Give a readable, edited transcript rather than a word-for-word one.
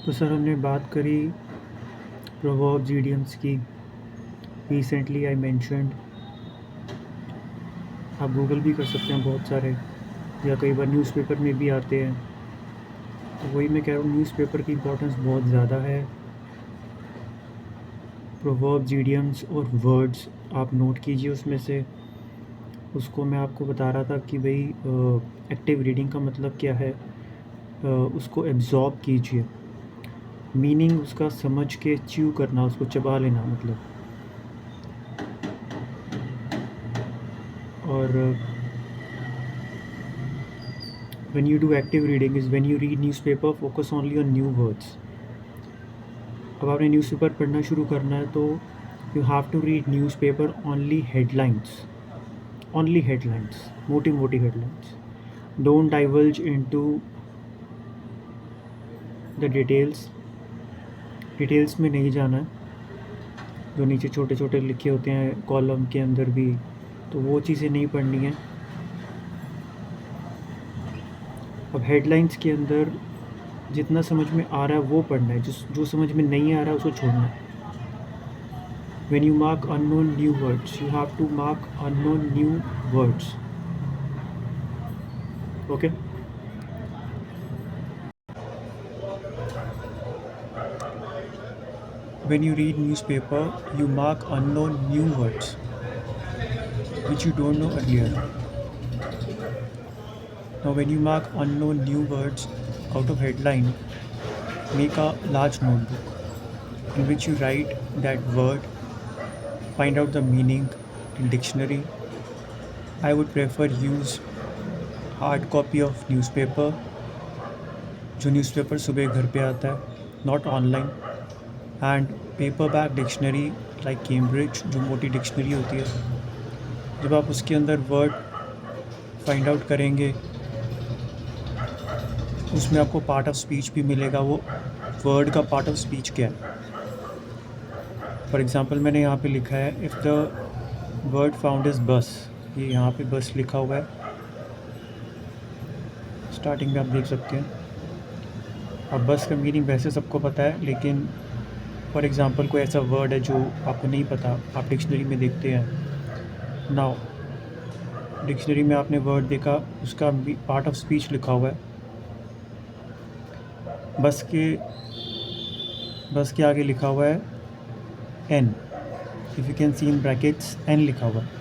तो सर हमने बात करी प्रोवर्ब्स इडियम्स की। रिसेंटली आई मेंशन्ड, आप गूगल भी कर सकते हैं बहुत सारे, या कई बार न्यूज़पेपर में भी आते हैं। तो वही मैं कह रहा हूँ, न्यूज़पेपर की इम्पोर्टेंस बहुत ज़्यादा है। प्रोवर्ब्स इडियम्स और वर्ड्स आप नोट कीजिए उसमें से। उसको मैं आपको बता रहा था कि भाई एक्टिव रीडिंग का मतलब क्या है। उसको एब्ज़ॉर्ब कीजिए, मीनिंग उसका समझ के च्यू करना, उसको चबा लेना मतलब। और when you do active reading is when you read newspaper, focus only on new words. अब आपने न्यूज़पेपर पढ़ना शुरू करना है तो you have to read newspaper only headlines, मोटी मोटी headlines. Don't divulge into the details में नहीं जाना है, जो नीचे छोटे छोटे लिखे होते हैं कॉलम के अंदर भी, तो वो चीज़ें नहीं पढ़नी है। अब हेडलाइंस के अंदर जितना समझ में आ रहा है वो पढ़ना है, जो समझ में नहीं आ रहा है उसको छोड़ना है। When you mark unknown new words, you have to mark unknown new words. Okay? When you read newspaper, you mark unknown new words which you don't know earlier. Now when you mark unknown new words out of headline, make a large notebook in which you write that word, find out the meaning in dictionary. I would prefer use hard copy of newspaper, जो newspaper सुबह घर पे आता है, not online, and paperback dictionary like Cambridge, जो मोटी dictionary होती है। जब आप उसके अंदर वर्ड फाइंड आउट करेंगे, उसमें आपको पार्ट ऑफ स्पीच भी मिलेगा। वो वर्ड का पार्ट ऑफ स्पीच क्या है। फॉर एग्ज़ाम्पल मैंने यहाँ पे लिखा है, if the word found is बस, ये यहाँ पे बस लिखा हुआ है, स्टार्टिंग में आप देख सकते हैं। अब बस का मीनिंग वैसे सबको पता है, लेकिन फॉर एग्ज़ाम्पल कोई ऐसा वर्ड है जो आपको नहीं पता, आप डिक्शनरी में देखते हैं। नाउ डिक्शनरी में आपने वर्ड देखा, उसका पार्ट ऑफ स्पीच लिखा हुआ है। बस के आगे लिखा हुआ है N, if you can see in brackets N लिखा हुआ है।